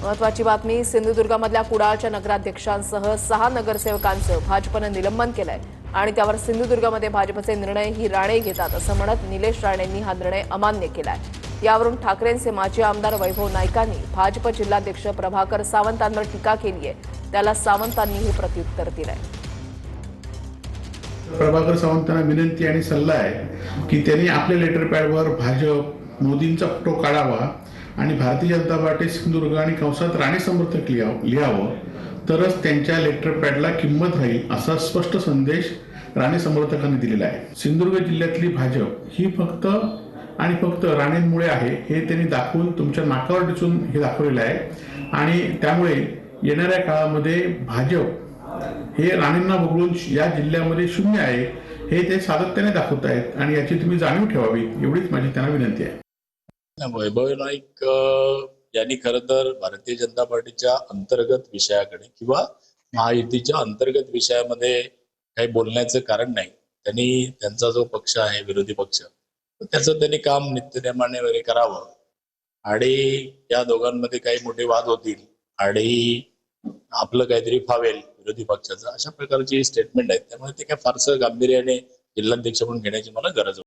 महत्वाची बातमी, सिंधुदुर्गामधल्या कुडाळच्या नगराध्यक्षांसह 6 नगरसेवकांचं भाजपनं निलंबन केलंय आणि त्यावर सिंधुदुर्गामध्ये भाजपचे निर्णय ही राणे घेतात असं म्हणत निलेश राणेंनी हा निर्णय अमान्य केलाय। यावरून ठाकरेंचे माजी आमदार वैभव नाईकांनी भाजप जिल्हाध्यक्ष प्रभाकर सावंतांवर टीका केली आहे। त्याला सावंतांनीही प्रत्युत्तर दिलंय। प्रभाकर सावंतांना विनंती आणि सल्ला आहे की त्यांनी आपल्या लेटर पॅडवर भाजप मोदींचा फोटो काढावा आणि भारतीय जनता पार्टी सिंधुदुर्ग आणि कंसात राणे समर्थक लिहावं, तरच त्यांच्या लेटर पॅडला किंमत राहील असा स्पष्ट संदेश राणे समर्थकांनी दिलेला आहे। सिंधुदुर्ग जिल्ह्यातली भाजप ही फक्त आणि फक्त राणेंमुळे आहे हे त्यांनी दाखवून तुमच्या नाकावर टिचून हे दाखवलेलं आहे आणि त्यामुळे येणाऱ्या काळामध्ये भाजप हे राणेंना वगळून या जिल्ह्यामध्ये शून्य आहे हे ते सातत्याने दाखवत आहेत आणि याची तुम्ही जाणीव ठेवावी, एवढीच माझी त्यांना विनंती आहे। वैभव नाईक यांनी खरं तर भारतीय जनता पार्टीच्या अंतर्गत विषयाकडे किंवा महायुतीच्या अंतर्गत विषयामध्ये काही बोलण्याचं कारण नाही। त्यांनी त्यांचा जो पक्ष आहे विरोधी पक्ष त्याचं त्यांनी काम नित्यनेमाने वगैरे करावं आणि या दोघांमध्ये काही मोठे वाद होतील आणि आपलं काहीतरी फावेल विरोधी पक्षाचं, अशा प्रकारची स्टेटमेंट आहेत। त्यामुळे ते काय फारसं गांभीर्याने जिल्हाध्यक्ष म्हणून घेण्याची मला गरज